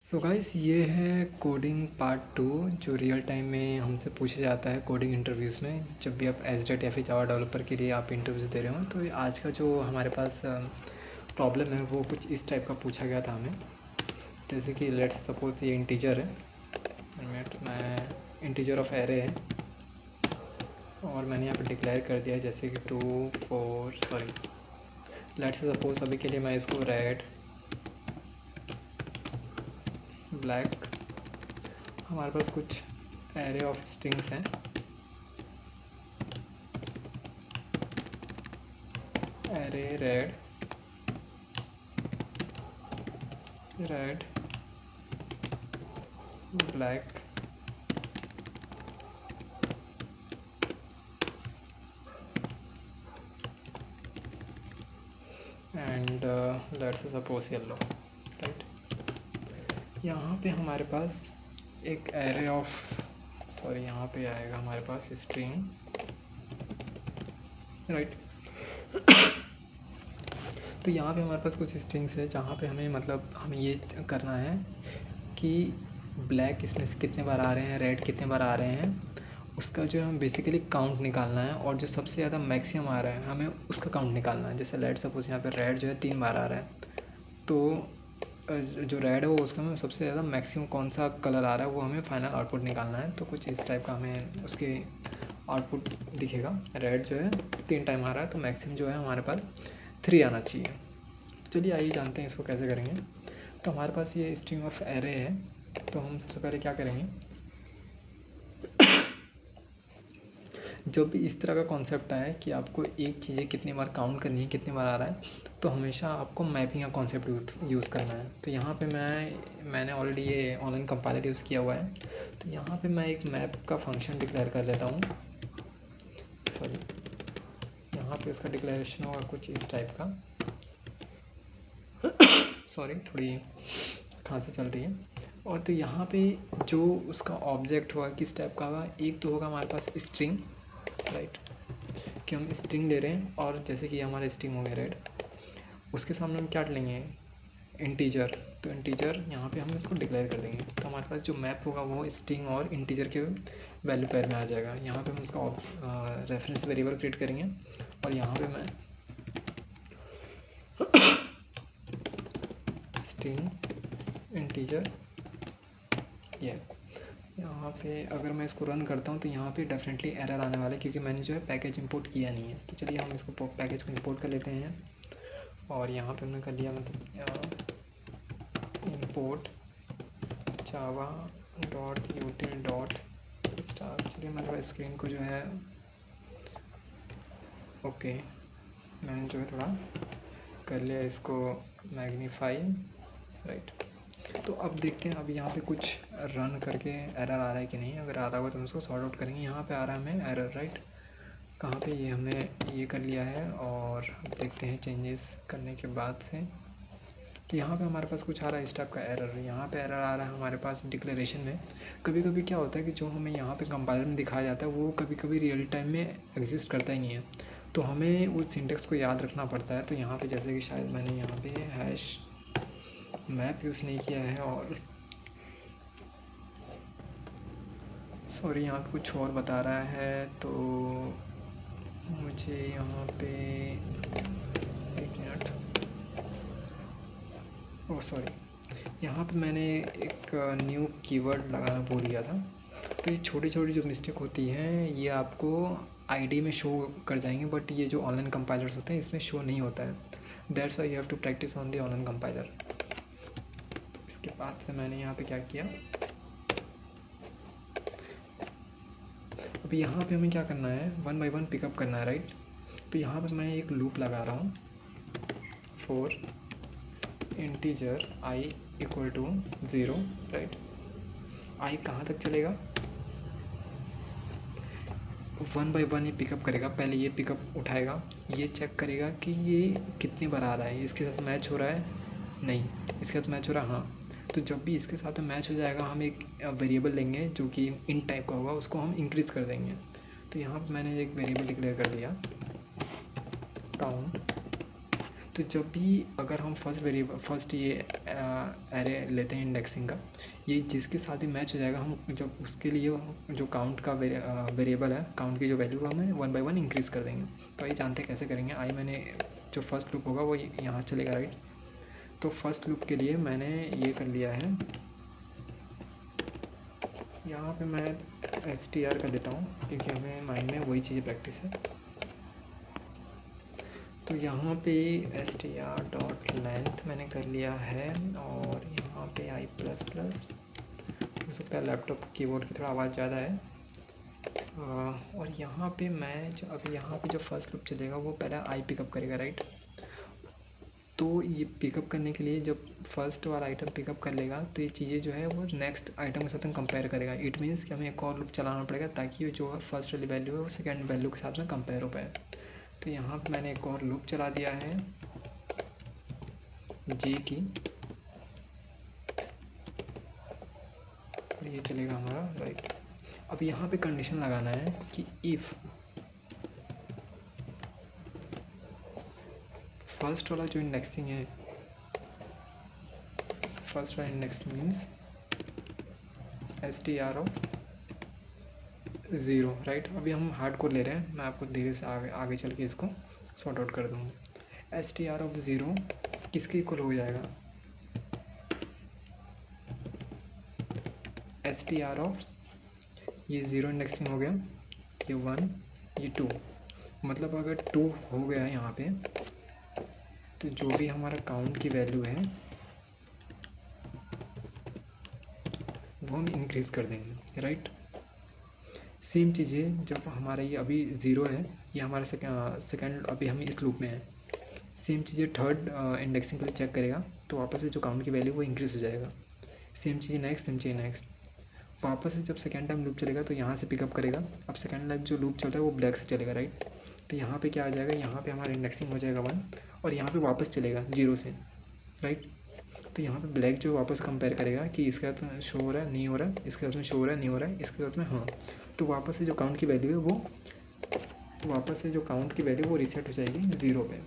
So guys, ये है coding part 2 जो रियल टाइम में हमसे पूछा जाता है कोडिंग इंटरव्यूज़ में। जब भी आप एज़ या फिर जावा डेवलपर के लिए आप इंटरव्यूज़ दे रहे हो, तो आज का जो हमारे पास प्रॉब्लम है वो कुछ इस टाइप का पूछा गया था हमें। जैसे कि लेट्स सपोज ये इंटीजर है, मैं इंटीजर ऑफ एरे है और मैंने यहाँ पे डिक्लेयर कर दिया है जैसे कि 2 4 सॉरी लेट्स सपोज अभी के लिए मैं इसको रेड ब्लैक, हमारे पास कुछ एरे ऑफ स्ट्रिंग्स हैं। Array red black and let's suppose yellow, right. यहाँ पे हमारे पास एक एरे ऑफ यहाँ पे आएगा हमारे पास स्ट्रिंग, राइट। तो यहाँ पे हमारे पास कुछ स्ट्रिंग्स है जहाँ पे हमें ये करना है कि ब्लैक इसमें से कितने बार आ रहे हैं, रेड कितने बार आ रहे हैं, उसका जो हम बेसिकली काउंट निकालना है। और जो सबसे ज़्यादा मैक्सिमम आ रहा है हमें उसका काउंट निकालना है। जैसे लेट सपोज यहाँ पे रेड जो है 3 बार आ रहा है, तो जो रेड है वो उसका हमें सबसे ज़्यादा मैक्सिमम कौन सा कलर आ रहा है वो हमें फाइनल आउटपुट निकालना है। तो कुछ इस टाइप का हमें उसके आउटपुट दिखेगा। रेड जो है 3 टाइम आ रहा है, तो मैक्सिमम जो है हमारे पास 3 आना चाहिए। चलिए आइए जानते हैं इसको कैसे करेंगे। तो हमारे पास ये स्ट्रिंग ऑफ एरे है, तो हम सबसे पहले क्या करेंगे, जब भी इस तरह का कॉन्सेप्ट आए कि आपको एक चीज़ें कितनी बार काउंट करनी है, कितनी बार आ रहा है, तो हमेशा आपको मैपिंग का कॉन्सेप्ट यूज़ करना है। तो यहाँ पे मैंने ऑलरेडी ये ऑनलाइन कंपाइलर यूज़ किया हुआ है। तो यहाँ पे मैं एक मैप का फंक्शन डिक्लेयर कर लेता हूँ। यहाँ पे उसका डिक्लेरेशन होगा कुछ इस टाइप का। थोड़ी खांसी चल रही है। और तो यहाँ पे जो उसका ऑब्जेक्ट होगा किस टाइप का होगा, एक तो होगा हमारे पास स्ट्रिंग, राइट, कि हम स्ट्रिंग ले रहे हैं। और जैसे कि हमारा स्ट्रिंग हो गया रेड, उसके सामने हम क्या लेंगे, इंटीजर। तो इंटीजर यहाँ पे हम इसको डिक्लेयर कर देंगे। तो हमारे पास जो मैप होगा वो स्ट्रिंग और इंटीजर के वैल्यू पेयर में आ जाएगा। यहाँ पे हम उसका रेफरेंस वेरिएबल क्रिएट करेंगे और यहाँ पे मैं स्ट्रिंग इंटीजर यहाँ पे अगर मैं इसको रन करता हूँ तो यहाँ पे डेफिनेटली एरर आने वाला है, क्योंकि मैंने जो है पैकेज इंपोर्ट किया नहीं है। तो चलिए हम इसको पैकेज को इंपोर्ट कर लेते हैं। और यहाँ पे हमने कर लिया, import Java dot यूटिल dot star. चलिए मैं स्क्रीन को जो है ओके, मैंने जो है थोड़ा कर लिया इसको मैग्नीफाई, राइट। तो अब देखते हैं अब यहाँ पे कुछ रन करके एरर आ रहा है कि नहीं। अगर आ रहा होगा तो हम उसको सॉर्ट आउट करेंगे। यहाँ पे आ रहा है हमें एरर, राइट। कहाँ पे, ये हमने ये कर लिया है। और देखते हैं चेंजेस करने के बाद से कि यहाँ पे हमारे पास कुछ आ रहा है इस टाइप का एरर। यहाँ पे एरर आ रहा है हमारे पास डिक्लेरेशन में। कभी कभी क्या होता है कि जो हमें यहाँ पे कंपाइलर में दिखाया जाता है वो कभी कभी रियल टाइम में एग्जिस्ट करता ही नहीं है, तो हमें उस सिंटेक्स को याद रखना पड़ता है। तो यहाँ पे जैसे कि शायद मैंने यहाँ पे हैश मैप यूज़ नहीं किया है, और यहाँ पे कुछ और बता रहा है। तो मुझे यहाँ पे एक मिनट, यहाँ पे मैंने एक न्यू कीवर्ड लगाना भूल गया था। तो ये छोटी छोटी जो मिस्टेक होती हैं ये आपको आईडी में शो कर जाएंगे, बट ये जो ऑनलाइन कंपाइलर्स होते हैं इसमें शो नहीं होता है। That's why you have to practice on the online compiler. तो इसके बाद से मैंने यहाँ पे क्या किया, अभी यहाँ पे हमें क्या करना है, 1 बाय 1 पिकअप करना है, राइट। तो यहाँ पर मैं एक लूप लगा रहा हूँ for integer i equal to 0, right. i कहाँ तक चलेगा, 1 बाय 1 ये पिकअप करेगा। पहले ये पिकअप उठाएगा, ये चेक करेगा कि ये कितनी बार आ रहा है, इसके साथ मैच हो रहा है, नहीं, इसके साथ मैच हो रहा है, हाँ। तो जब भी इसके साथ मैच हो जाएगा हम एक वेरिएबल लेंगे जो कि इन टाइप का होगा, उसको हम इंक्रीज़ कर देंगे। तो यहाँ पर मैंने एक वेरिएबल डिक्लेयर कर दिया काउंट। तो जब भी अगर हम फर्स्ट ये एरे लेते हैं इंडेक्सिंग का, ये जिसके साथ भी मैच हो जाएगा, हम जब उसके लिए जो काउंट का वेरिएबल है, काउंट की जो वैल्यू का हमें 1 by 1 इंक्रीज़ कर देंगे। तो ये जानते हैं कैसे करेंगे। मैंने जो फर्स्ट लूप होगा वो यहाँ से चलेगा, राइट। तो फर्स्ट लूप के लिए मैंने ये कर लिया है, यहाँ पे मैं str कर देता हूँ क्योंकि हमें माइंड में वही चीज़ें प्रैक्टिस है। तो यहाँ पे str.length मैंने कर लिया है, और यहाँ पे i++, हो सकता है लैपटॉप कीबोर्ड की थोड़ा आवाज़ ज़्यादा है। और यहाँ पे मैं जो अभी यहाँ पे जो फर्स्ट लूप चलेगा वो पहले i पिकअप करेगा, राइट। तो ये पिकअप करने के लिए जब फर्स्ट वाला आइटम पिकअप कर लेगा तो ये चीज़ें जो है वो नेक्स्ट आइटम के साथ हम कंपेयर करेगा। इट मीन्स कि हमें एक और लूप चलाना पड़ेगा ताकि जो फर्स्ट वाली वैल्यू है वो सेकेंड वैल्यू के साथ में कंपेयर हो पाए। तो यहाँ पे मैंने एक और लूप चला दिया है जी की, और ये चलेगा हमारा, राइट। अब यहाँ पे कंडीशन लगाना है कि इफ़ फर्स्ट वाला जो इंडेक्सिंग है, फर्स्ट वाला indexing means str of 0, right. अभी हम हार्ड कोड ले रहे हैं, मैं आपको धीरे से आगे चल के इसको सॉर्ट आउट कर दूँगा। str ऑफ 0 किसके इक्वल हो जाएगा, str ऑफ ये 0 इंडेक्सिंग हो गया, ये 1, ये 2। मतलब अगर 2 हो गया है यहाँ पे, तो जो भी हमारा काउंट की वैल्यू है वो हम इंक्रीज़ कर देंगे, राइट। सेम चीज़ें जब हमारा ये अभी 0 है, ये हमारा सेकेंड अभी हम इस लूप में है, सेम चीज़ें थर्ड इंडेक्सिंग के लिए चेक करेगा तो वापस से जो काउंट की वैल्यू वो इंक्रीज़ हो जाएगा। सेम चीज़ें नेक्स्ट, सेम चीज़ नेक्स्ट, वापस से जब सेकेंड टाइम लूप चलेगा तो यहाँ से पिकअप करेगा। अब सेकेंड टाइम जो लूप चल रहा है वो ब्लैक से चलेगा, राइट। तो यहाँ पे क्या आ जाएगा, यहाँ पे हमारा इंडेक्सिंग हो जाएगा 1, और यहाँ पे वापस चलेगा 0 से, राइट। तो यहाँ पे ब्लैक जो वापस कंपेयर करेगा कि इसके साथ में शो हो रहा है नहीं हो रहा है, इसके साथ में शो हो रहा है नहीं हो रहा है, इसके साथ में हाँ। तो वापस से जो काउंट की वैल्यू है वो रीसेट हो जाएगी 0 पे,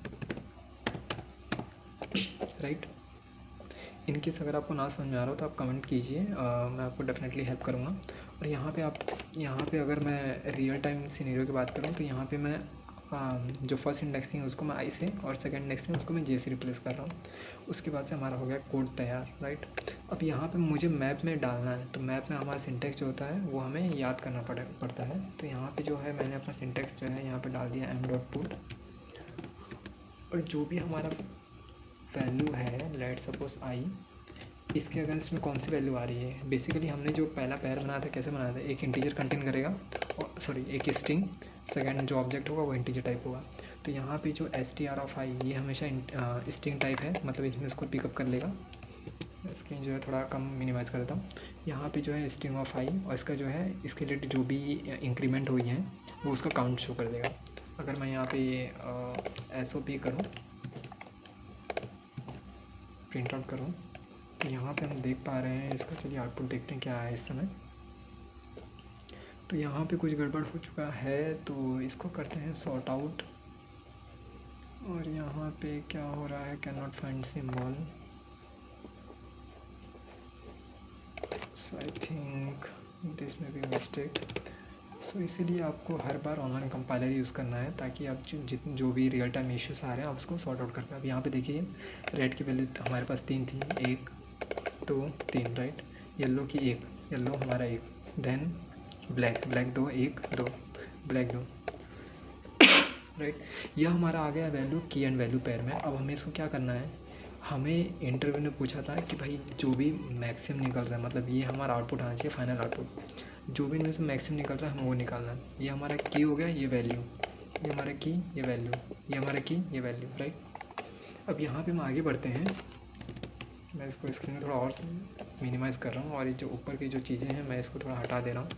राइट। इनकेस अगर आपको ना समझ में आ रहा हो तो आप कमेंट कीजिए, मैं आपको डेफिनेटली हेल्प करूँगा। और यहाँ पे अगर मैं रियल टाइम सिनेरियो की बात करूँ तो यहाँ पे मैं जो फर्स्ट इंडेक्सिंग है उसको मैं आई से, और सेकंड इंडेक्सिंग उसको मैं जे से रिप्लेस कर रहा हूँ। उसके बाद से हमारा हो गया कोड तैयार, राइट। अब यहाँ पे मुझे मैप में डालना है, तो मैप में हमारा सिंटेक्स जो होता है वो हमें याद करना पड़ता है। तो यहाँ पे जो है मैंने अपना सिंटेक्स जो है यहाँ पे डाल दिया m.put, और जो भी हमारा वैल्यू है, लेट सपोज आई, इसके अगेंस्ट में कौन सी वैल्यू आ रही है। बेसिकली हमने जो पहला पैर बनाया था, कैसे बनाया था, एक इंटीजर कंटेन करेगा, और सॉरी एक स्ट्रिंग, सेकंड जो ऑब्जेक्ट होगा वो इंटीजर टाइप होगा। तो यहाँ पे जो str ऑफ आई ये हमेशा स्ट्रिंग टाइप है, मतलब इसमें इसको पिकअप कर लेगा। स्क्रीन जो है थोड़ा कम मिनिमाइज़ कर देता हूँ। यहाँ पे जो है स्ट्रिंग ऑफ आई, और इसका जो है इसके रिलेटेड जो भी इंक्रीमेंट हुई है वो उसका काउंट शो कर देगा। अगर मैं यहाँ पे SOP करूँ, प्रिंट आउट करूँ, तो यहाँ पे हम देख पा रहे हैं इसका, चलिए आउटपुट देखते हैं क्या है इस समय। तो यहाँ पे कुछ गड़बड़ हो चुका है, तो इसको करते हैं सॉर्ट आउट। और यहाँ पे क्या हो रहा है, can not find symbol, so I think this में बी मिस्टेक। सो इसीलिए आपको हर बार ऑनलाइन कंपाइलर यूज़ करना है ताकि आप जो भी रियल टाइम इश्यूज आ रहे हैं आप उसको सॉर्ट आउट कर पाए। अब यहाँ पे देखिए रेड की वैल्यू हमारे पास 3 थी, 1 2 3, राइट। येलो की 1, येलो हमारा 1, देन ब्लैक 2, 1 2, ब्लैक 2, राइट। यह हमारा आ गया वैल्यू की एंड वैल्यू पेयर में। अब हमें इसको क्या करना है, हमें इंटरव्यू ने पूछा था कि भाई जो भी मैक्सिमम निकल रहा है, मतलब ये हमारा आउटपुट आना चाहिए, फाइनल आउटपुट जो भी इनमें से मैक्सिमम निकल रहा है हमें वो निकालना है। ये हमारा की हो गया, ये वैल्यू, ये हमारा की, ये वैल्यू, ये हमारा की, ये वैल्यू, राइट। अब यहाँ पे हम आगे बढ़ते हैं, मैं इसको स्क्रीन में थोड़ा और मिनिमाइज़ कर रहा हूँ, और ये जो ऊपर की जो चीज़ें हैं मैं इसको थोड़ा हटा दे रहा हूँ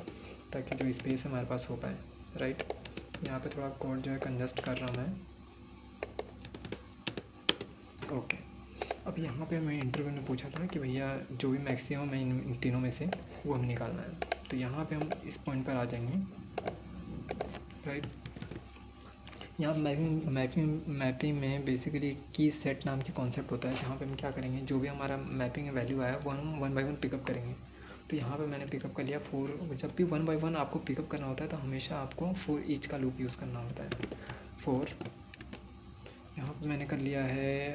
ताकि जो स्पेस हमारे पास हो पाए, राइट। यहाँ पे थोड़ा कोड जो है कंजस्ट कर रहा हूँ मैं, ओके। अब यहाँ पे हमें इंटरव्यू ने पूछा था कि भैया जो भी मैक्सिमम है इन तीनों में से वो हमें निकालना है। तो यहाँ पे हम इस पॉइंट पर आ जाएंगे, राइट। यहाँ मैपिंग में बेसिकली की सेट नाम की कॉन्सेप्ट होता है, जहाँ पे हम क्या करेंगे, जो भी हमारा मैपिंग में वैल्यू आया वो हम 1 बाई 1 पिकअप करेंगे। तो यहाँ पे मैंने पिकअप कर लिया 4। जब भी 1 बाई 1 आपको पिकअप करना होता है तो हमेशा आपको 4 ईच का लूप यूज़ करना होता है। 4 यहाँ पे मैंने कर लिया है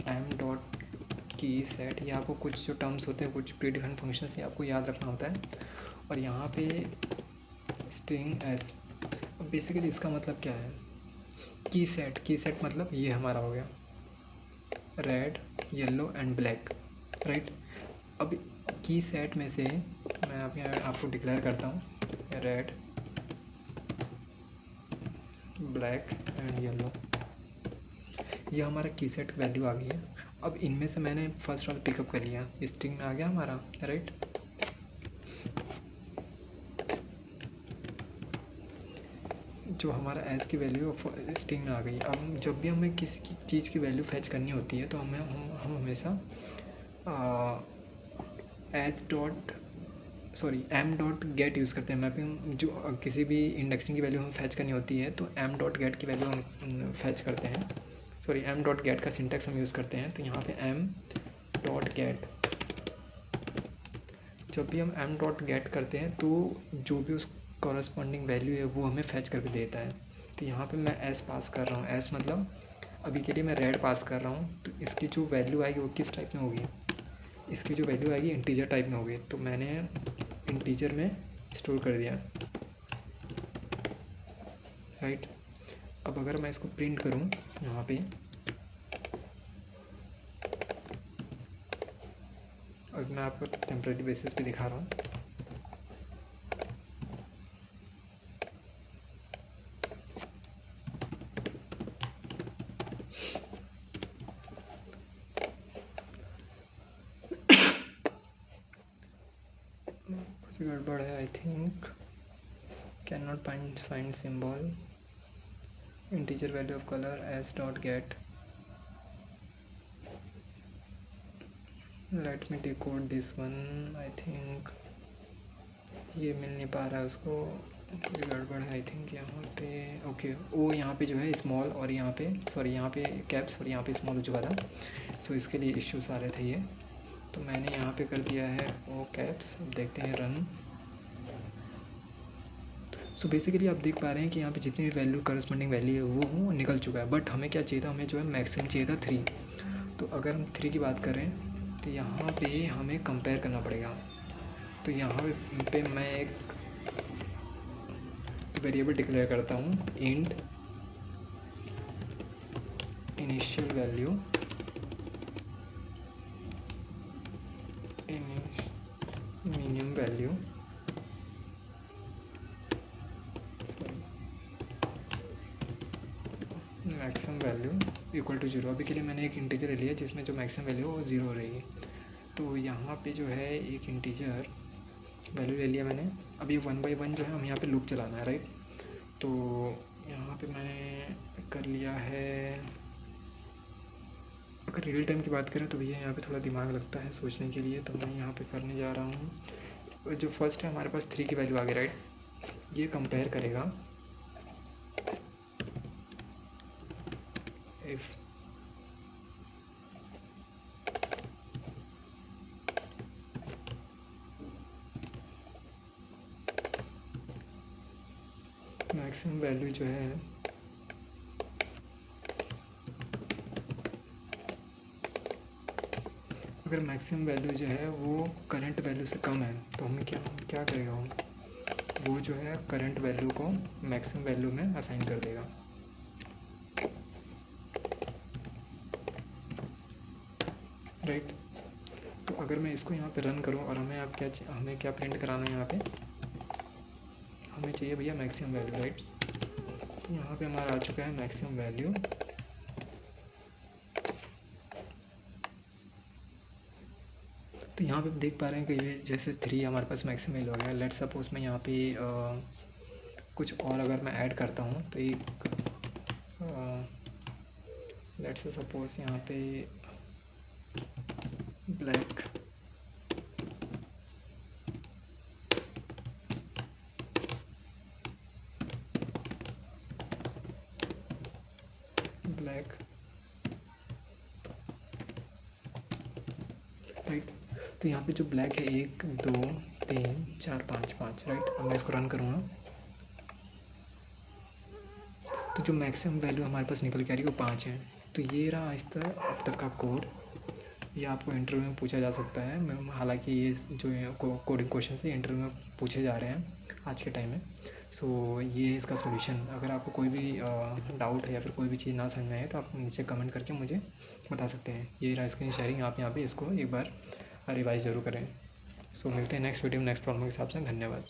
एम डॉट की सेट। ये आपको कुछ जो टर्म्स होते हैं, कुछ प्री डिफाइंड फंक्शंस, ये आपको याद रखना होता है। और यहाँ पे स्ट्रिंग एस, बेसिकली इसका मतलब क्या है, की सेट मतलब ये हमारा हो गया red, yellow and black, right. अब की सेट में से मैं अब यहाँ आपको डिक्लेयर करता हूँ रेड, ब्लैक एंड येलो, ये हमारा की सेट वैल्यू आ गई है। अब इनमें से मैंने फर्स्ट वाला पिकअप कर लिया, स्ट्रिंग में आ गया हमारा, राइट। जो हमारा एस की वैल्यू स्ट्रिंग में आ गई। अब जब भी हमें किसी की चीज़ की वैल्यू फैच करनी होती है तो हम हमेशा एम डॉट गेट यूज़ करते हैं। मैपिंग जो किसी भी इंडेक्सिंग की वैल्यू हमें फैच करनी होती है तो एम डॉट गेट की वैल्यू हम फैच करते हैं, एम डॉट गेट का सिंटैक्स हम यूज़ करते हैं। तो यहाँ पे एम डॉट गेट, जब भी हम एम डॉट गेट करते हैं तो जो भी उस कॉरस्पॉन्डिंग वैल्यू है वो हमें फैच करके देता है। तो यहाँ पे मैं एस पास कर रहा हूँ, एस मतलब अभी के लिए मैं रेड पास कर रहा हूँ। तो इसकी जो वैल्यू आएगी वो किस टाइप में होगी, इसकी जो वैल्यू आएगी इंटीजर टाइप में होगी। तो मैंने इंटीजर में स्टोर कर दिया, राइट। अब अगर मैं इसको प्रिंट करूँ यहाँ पे, अब मैं आपको टेम्परेरी बेसिस पे दिखा रहा हूँ। कुछ गड़बड़ है I think, can not find symbol, integer value of colour S dot gate, let me decode this one. I think ये मिल नहीं पा रहा है उसको, गड़बड़ है आई थिंक यहाँ पे। ओके, ओ यहाँ पे जो है स्मॉल और यहाँ पे यहाँ पे कैप्स और यहाँ पे स्मॉल हो चुका था। सो इसके लिए इश्यूज आ रहे थे ये, तो मैंने यहाँ पे कर दिया है ओ कैप्स। देखते हैं रन। सो बेसिकली आप देख पा रहे हैं कि यहाँ पे जितनी भी वैल्यू करस्पॉन्डिंग वैल्यू है वो निकल चुका है। बट हमें क्या चाहिए था, हमें जो है मैक्सिमम चाहिए था 3। तो अगर हम 3 की बात करें तो यहाँ पे हमें कंपेयर करना पड़ेगा। तो यहाँ पे मैं एक वेरिएबल डिक्लेयर करता हूँ, int initial value, minimum value, maximum value equal to 0। अभी के लिए मैंने एक इंटीजर ले लिया जिसमें जो मैक्सिमम वैल्यू है वो 0 रहेगी। तो यहाँ पे जो है एक इंटीजर वैल्यू ले लिया मैंने। अब ये 1 बाई 1 जो है हम यहाँ पे लूप चलाना है, राइट। तो यहाँ पे मैंने कर लिया है, अगर रियल टाइम की बात करें तो भैया यहाँ पे थोड़ा दिमाग लगता है सोचने के लिए। तो मैं यहाँ पे करने जा रहा हूँ, जो फर्स्ट है हमारे पास 3 की वैल्यू आ गई, राइट। ये कंपेयर करेगा इफ़ मैक्सिमम वैल्यू जो है अगर मैक्सिमम वैल्यू जो है वो करंट वैल्यू से कम है तो हमें क्या करेगा, वो जो है करंट वैल्यू को मैक्सिमम वैल्यू में असाइन कर देगा, राइट। तो अगर मैं इसको यहाँ पे रन करूँ और हमें क्या प्रिंट कराना है, यहाँ पे हमें चाहिए भैया मैक्सिमम वैल्यू, राइट। तो यहाँ पे हमारा आ चुका है मैक्सिमम वैल्यू। तो यहाँ पे देख पा रहे हैं कि ये जैसे 3 हमारे पास मैक्सिमम वैल्यू आ गया। लेट्स सपोज मैं यहाँ पे कुछ और अगर मैं ऐड करता हूँ तो एक लेट्स सपोज यहाँ पे ब्लैक, तो यहाँ पे जो ब्लैक है 1 2 3 4 5 5, राइट। अब मैं इसको रन करूँगा तो जो मैक्सिमम वैल्यू हमारे पास निकल के आ रही है वो 5 है। तो ये रहा आज तक अब तक का कोड। ये आपको इंटरव्यू में पूछा जा सकता है। मैं हालांकि ये जो कोडिंग क्वेश्चन है इंटरव्यू में पूछे जा रहे हैं आज के टाइम में। सो ये है इसका सॉल्यूशन। अगर आपको कोई भी डाउट है या फिर कोई भी चीज़ ना समझ में आए तो आप नीचे कमेंट करके मुझे बता सकते हैं। ये रहा स्क्रीन शेयरिंग, आप यहाँ पे इसको एक बार रिवाइज ज़रूर करें। सो मिलते हैं नेक्स्ट वीडियो में नेक्स्ट प्रॉब्लम के साथ में। धन्यवाद।